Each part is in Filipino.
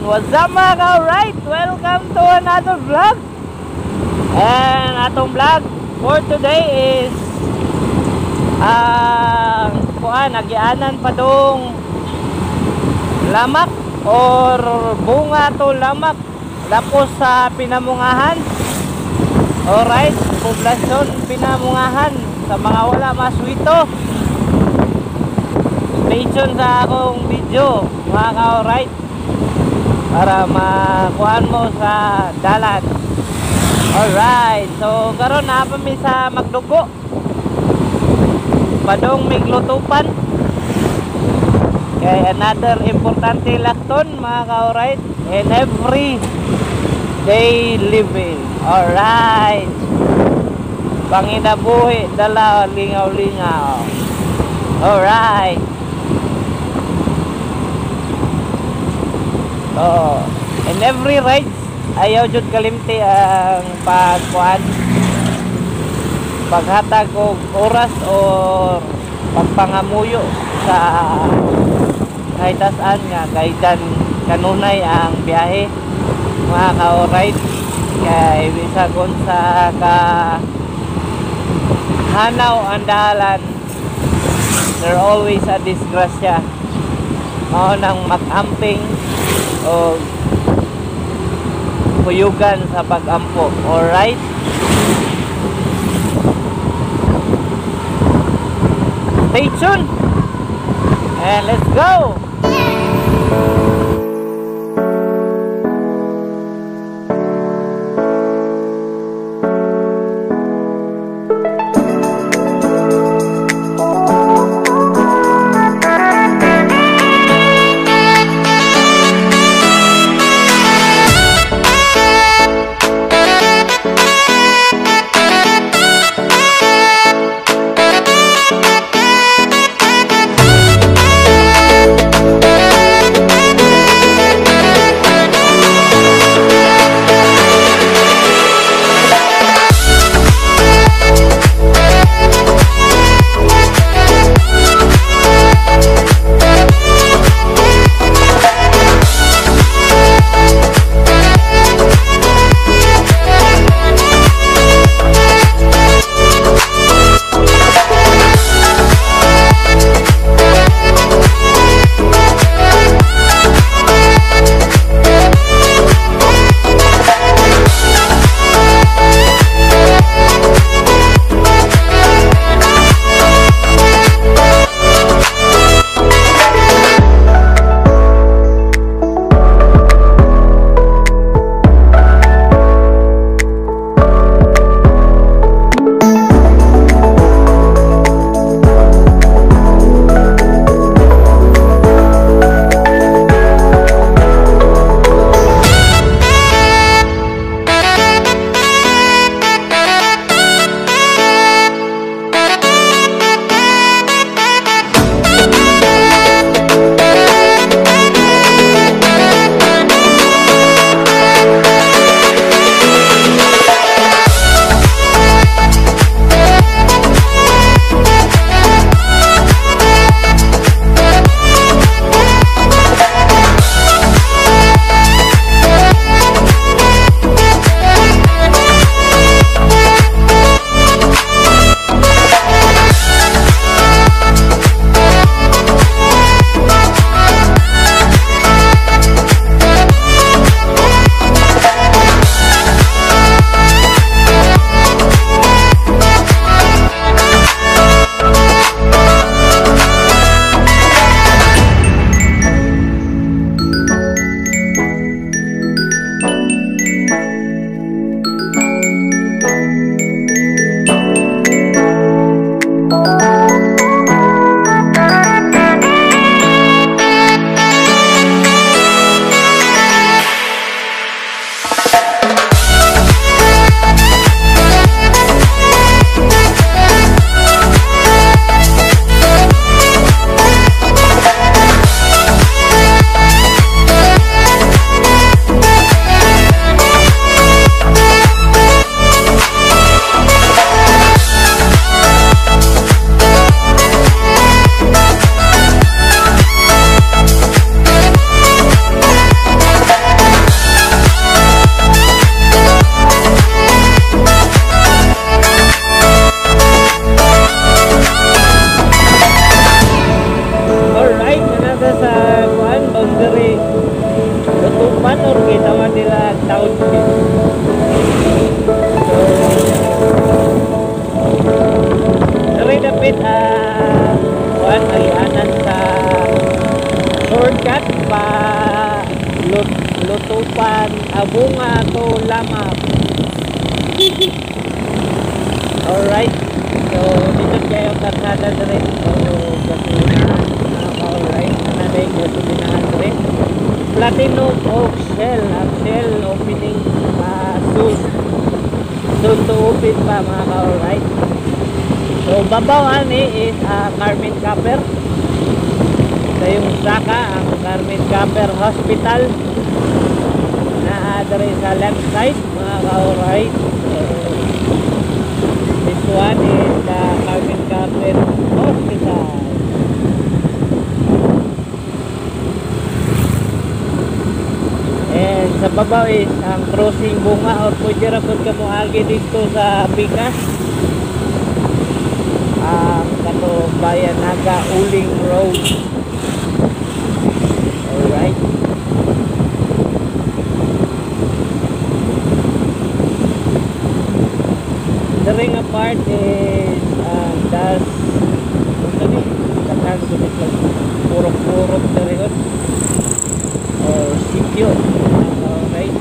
what's up mga ka-alright? Welcome to another vlog. And atong vlog for today is nagyanan pa dong lamak or bunga to lamak lapos sa Pinamungahan. Alright, poblasyon Pinamungahan sa mga wala maswito. Stay tuned sa akong video mga ka-alright para makuhaan mo sa dalan. Alright, so karon na pa mi sa Magdugo padong miglutupan kay another importante lakton mga ka-alright in every day living. Alright, panginabuhi dala lingaw-lingaw. Alright, so in every ride ayaw jud kalimti ang paghatag og oras o pagpangamuyo sa kahitasan nga kay kanunay ang biyahe mga ka-alright. Kay bisagon sa hanaw ang dalan, there always a disgrasya. Mao nang mag-amping o kuyugan sa pag-ampo. Alright, stay tuned and let's go. Bunga to Lamak. Alright. So, dito kayo kasada rin. So, gasolinahan. Alright. Nanay gasolinahan rin. Platinum Oak Shell. Ang Shell opening soon. Soon to open pa mga ka-alright. So, babaw is Carmen Copper. Ito yung saka, ang Carmen Copper Hospital. Naadari sa left side mga ka-alright. So, this one is the Carmen Copper Hospital. And sa babaw is ang crossing bunga or pwede rapod ka mo agi dito sa Pikas. Ang Bayan Naga Uling Road. Alright. The ring apart is das takan sulit lang purok-purok na rin or sityo. Alright.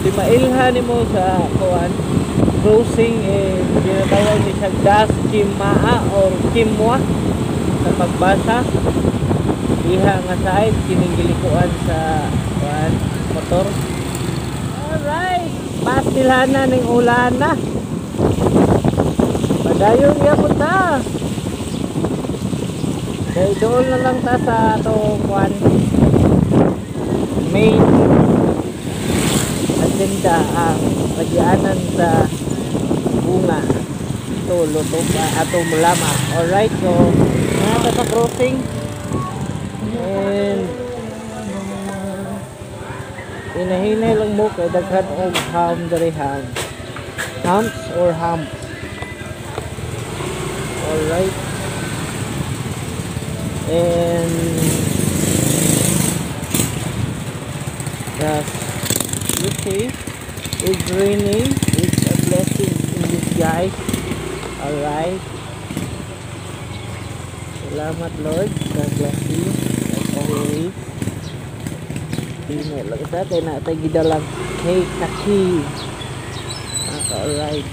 Di mailhan mo sa kuan crossing ginatawag ni siya Das Kimaa or Kimwa sa pagbasa iha nga side kinigilikuan sa kuan motor. Alright, pastilhana ning ulan na padayon gyapon ta. Kaya doon na lang ta sa itong kuan main agenda ang pagdaanan sa bunga ito luto pa ato mulama. Alright, so nata sa crossing and inahinay lang mo kay daghan og ham diri humps or humps. Alright, and yes, you see it's raining. It's a blessing in disguise. Alright, salamat Lord, God bless you as always. Tingnan lang sa tayo na tayo gidalang hey kaki. Alright,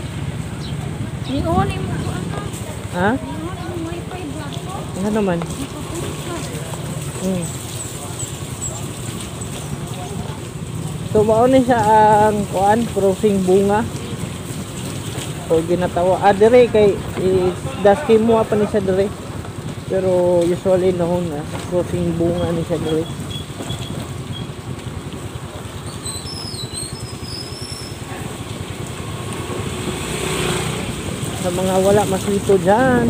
Niunin mo ko ano? ha? Niunin mo wifi block ko. Ano naman? So mauni siya ang kuan crossing bunga o ginatawa dire kay daski mo pa ni siya dire pero usually noon crossing bunga ni siya dire. Sa mga wala masito dyan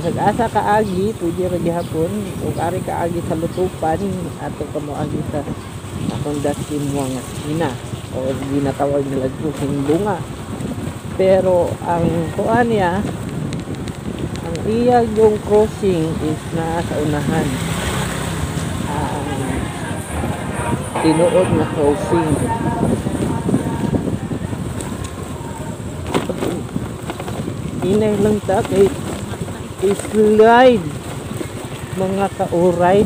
asa kaagi pwede ra gihapon ug ari kaagi sa lutupan ato kamo agi sa akong daskin mo nga sina o ginatawag nila crossing bunga. Pero ang kuan niya ang iya yung crossing is na sa unahan ang tinuod na crossing. Inay lang ta kay slide mga kauray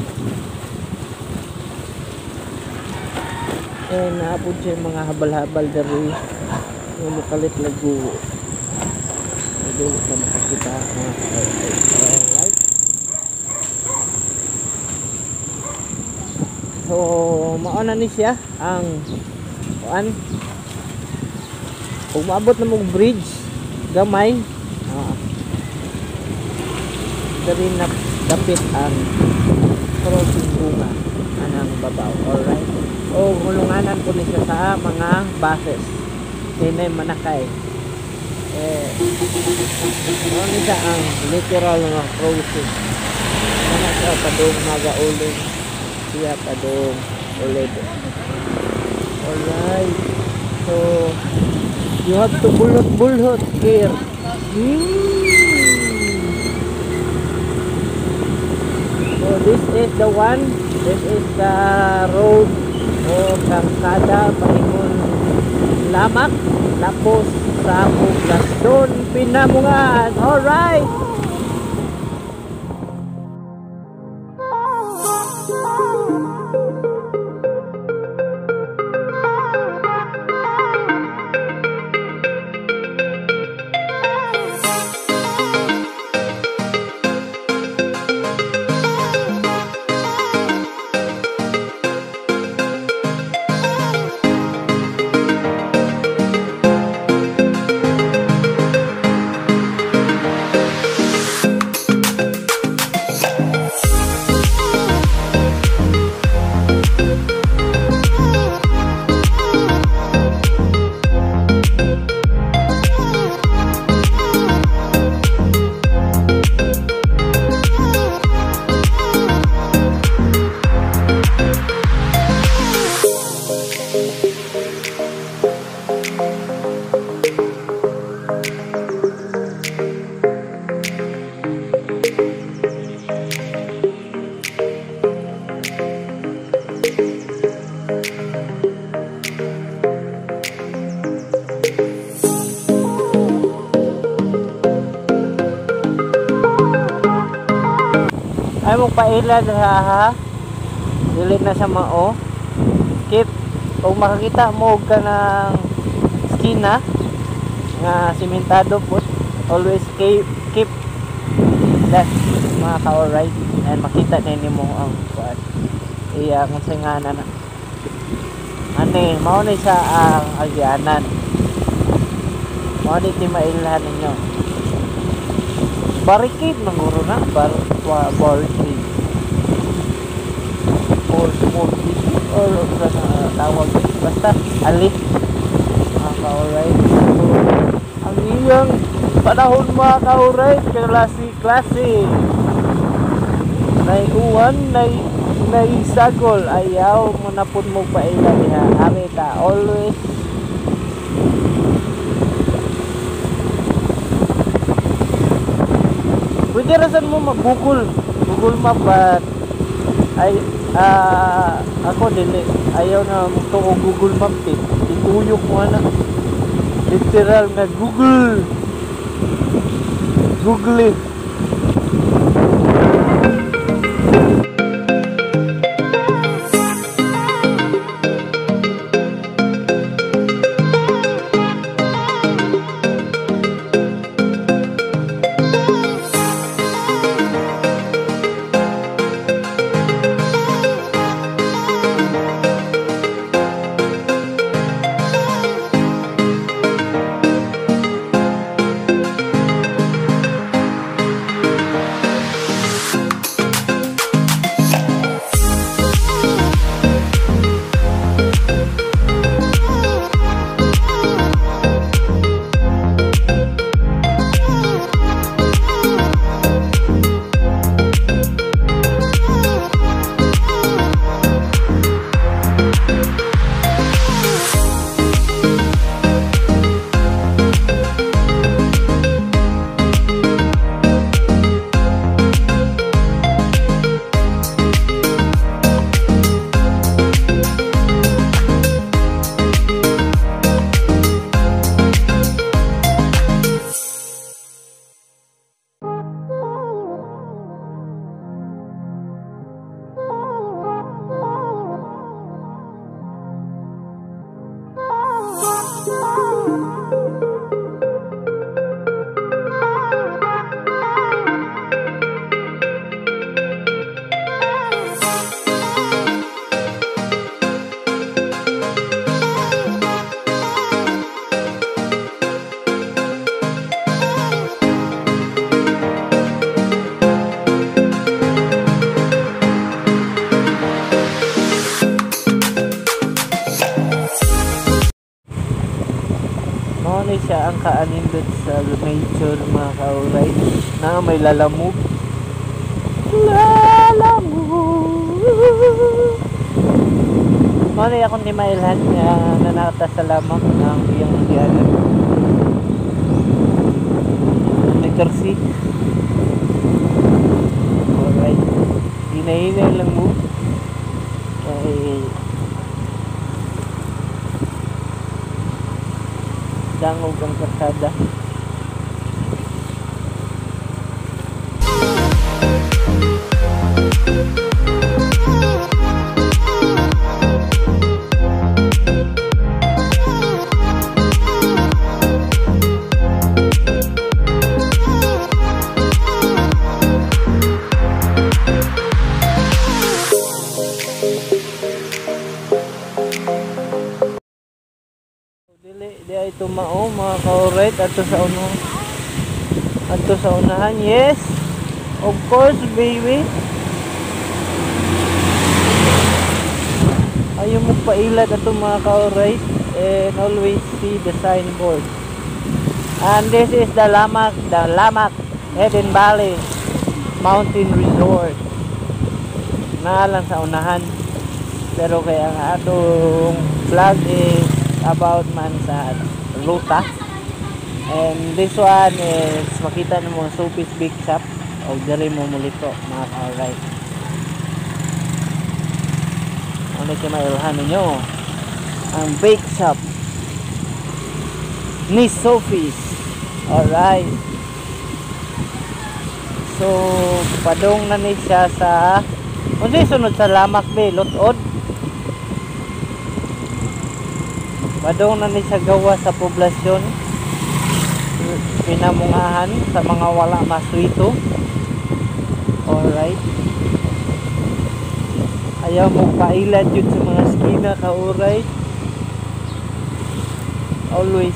naapod siya mga habal-habal dari yung mukalit lagu hindi na makakita mga kauray. Alright, so mauna ni siya ang kuan kung maabot na mong bridge gamay dari na dapit ang crossing bunga anang babaw. Alright, o hulunganan ko ni siya sa mga buses dinay manakay ano ni siya ang literal nga crossing ano siya padung magauling siya padung ulit. Alright, so you have to bulhot here. So this is the one, this is the road o kalsada paingon Lamak tapos sa Poblacion Pinamungan. Alright, Ay mo paila ha. Dili na siya mao. Keep kung makakita mo ka ng skina nga simentado po, always keep that mga ka-alright, and makita ninyo mo ang kuan iya kung singana na ani mao ni sa ang agyanan mao ni ti mailhan ninyo barricade ng guro na barricade or tawag basta alip mga ka-alright. Ang iyang panahon mga ka-alright, klase naiuwan naisagol ayaw mo na po mo paila niya amita always pwede rasan mo mag-google map but ay ako dili ayaw na magtuo Google Map ituyok mo na literal na Google it. Siya ang kaanindot sa nature mga ka-alright na may lalamog mali akong ni mailhan na nakatasalamang ng iyong hangganan nagkarsi alright hinahinay lang mo kay dangog ang karsada. Di ay tumao mga ka-alright ato sa unahan. Yes, of course baby, ayaw mo pailat ato mga ka-alright, and always see the signboard. And this is the Lamak Hidden Valley Mountain Resort na lang sa unahan, pero kaya ang atong vlog is about man sa ruta, and this one is makita na mo Sophie's Bake Shop o diri mo mulito mga ka-alright. Ano kayo mailhan ninyo ang bake shop ni Sophie's. Alright, So padong na ni siya sa unsay sunod sa Lamak be Lutod. Padong na ni siya gawa sa poblasyon pinamungahan sa mga wala maswito. Alright. Ayaw mo pailad yun sa mga skina ka, alright. Always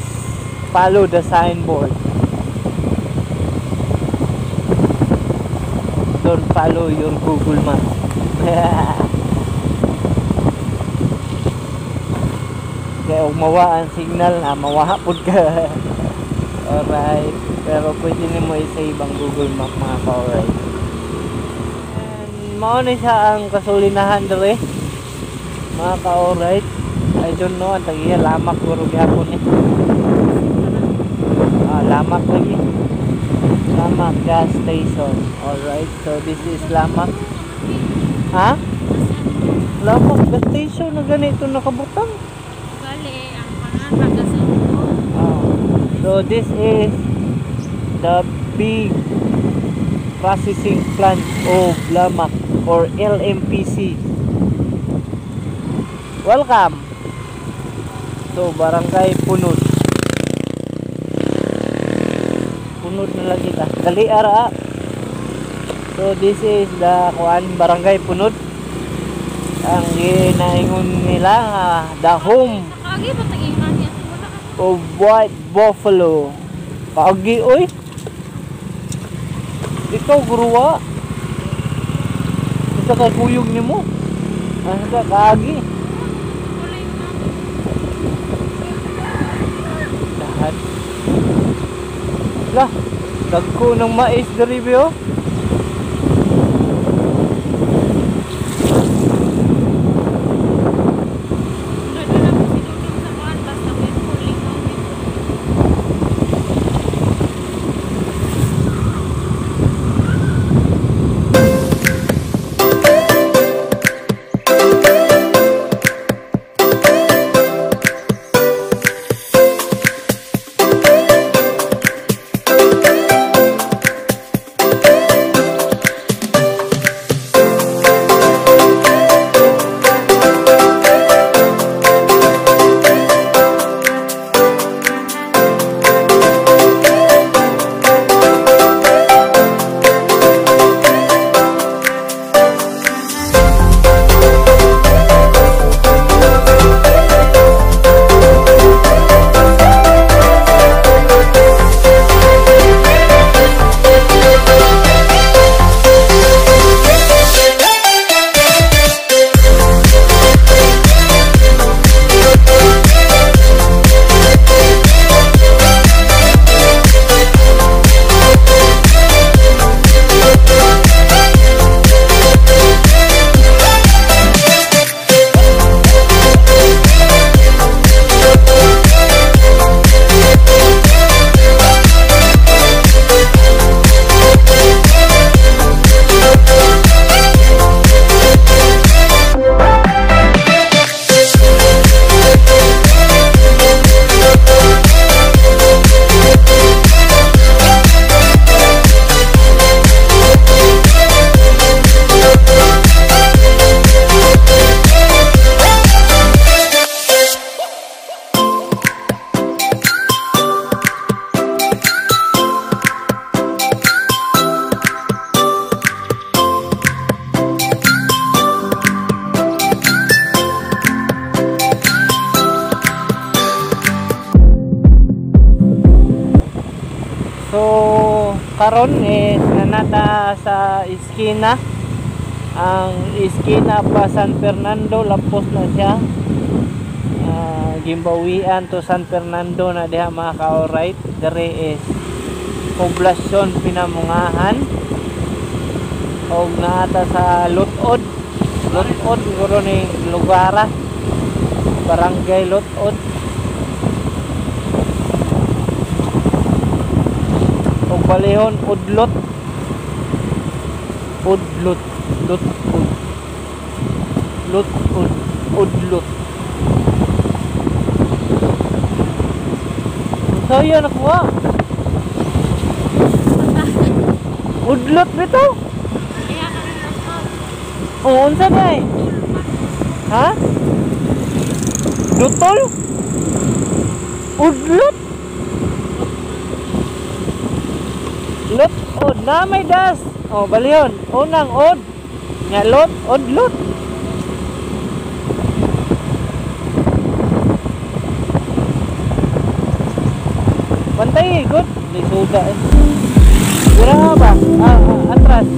follow the signboard. Don't follow your Google Maps. Kaya kung mawa ang signal na mawahapod ka. Alright. Pero pwede mo i-save ang Google Map mga ka-alright. And mao na siya ang kasulinahan dere mga ka-alright. I don't know ang tagiya Lamak puro gihapon eh. Lamak lagi. Lamak gas station. Alright. So this is Lamak. Ha? Lamak gas station na ganito nakabutang. Bale, ang pangalan sa ulo. So this is the big processing plant of Lamak or LMPC. Welcome. So barangay Punod. Punod na lagi ta. Dali ara. So this is the barangay Punod. Ang ginaingon nila the home Sakagi ba tangingan niya? Wala ka. of white buffalo. Kaagi oy. Ikaw guruwa. Isa ka kuyog nimo. Asa ka kaagi. Wala yung mga. Lahat. Lah, dagko ng mais diri biyo. karon is nanata sa iskina, ang iskina pa San Fernando, lapos na siya. Gimbawian to San Fernando na diha mga ka-alright. Dere is poblasyon Pinamungahan og naata sa Lutod siguro ni lugar, barangay Lutod. Og balihon Udlot Udlot. So yun nakuha. Udlot bitaw. Kaya na rin masod. Oh, unsa day? Ha? Dutol? Udlot? Lot, od na may das. Oh, balihon. Unang od. Nya lot, odlot. Pantay, good. Lisuda eh. Gura ba? Atras.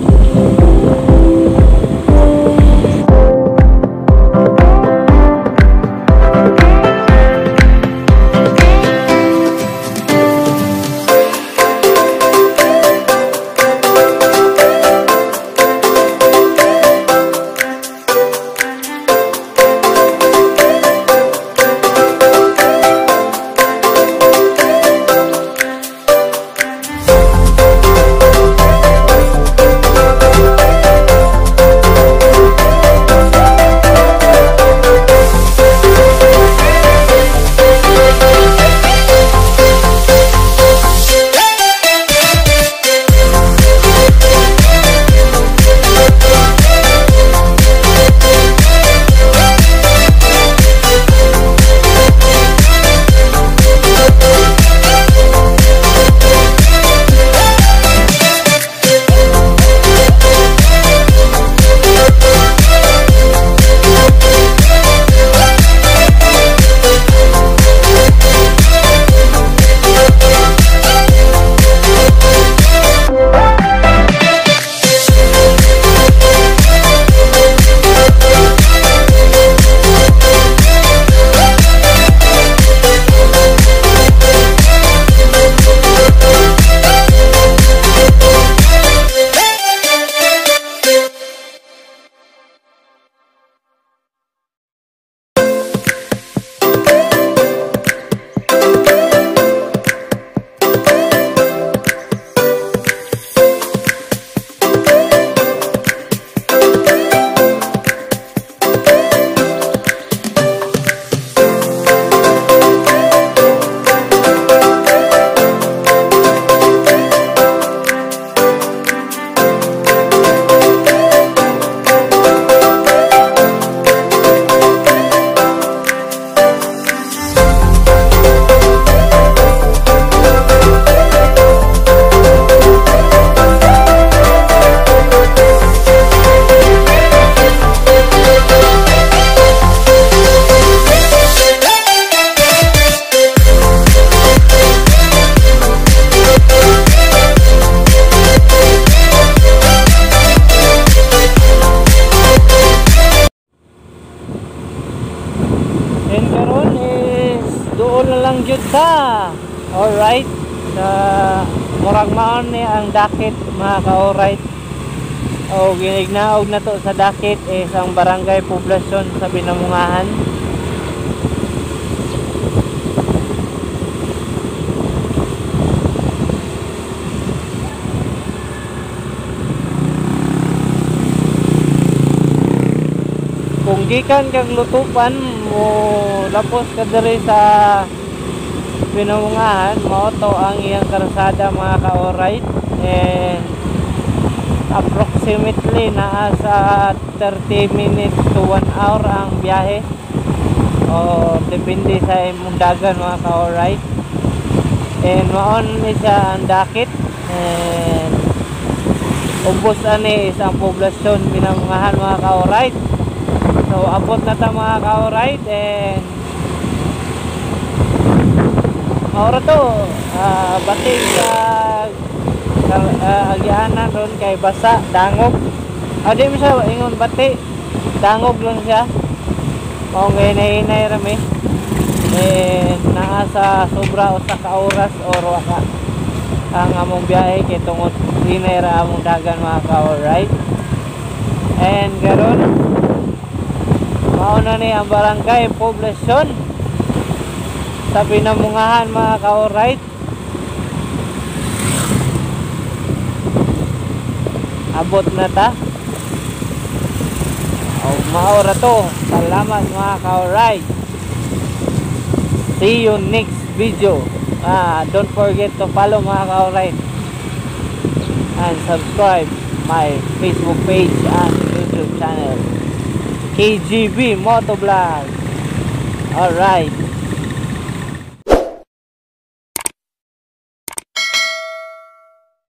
Jud ta. Alright. Sa murag maon ni ang dakit mga ka-alright. O ginignaog na to sa dakit isang barangay poblasyon sa Binamungahan. Kung gikan kag lutupan mo lapos ka diri sa Binamungahan, mao to ang iyang karsada mga ka-alright, and approximately naa sa 30 minutes to 1 hour ang biyahe, o depende sa imong dagan mga ka-alright. And maon isa ang dakit, and ubos ani isang poblasyon Binamungahan mga ka-alright. So abot na ta mga ka-alright, and maura to batik sa agyanan ron kay basa, dangog. Di mo siya ingon bati, dangog lang siya. Mao ngayon-hinay rami, naa sa sobra o sa ka-oras or waka ang among biyahe kay tungod hinay ra among dagan mga ka-alright. And garon mao na ni ang barangay poblasyon sa Binamungahan mga ka-alright. Abot na ta. Maura to. Salamat mga ka-alright. See you next video. Don't forget to follow mga ka-alright. and subscribe my Facebook page and YouTube channel, KGB Motovlog. Alright.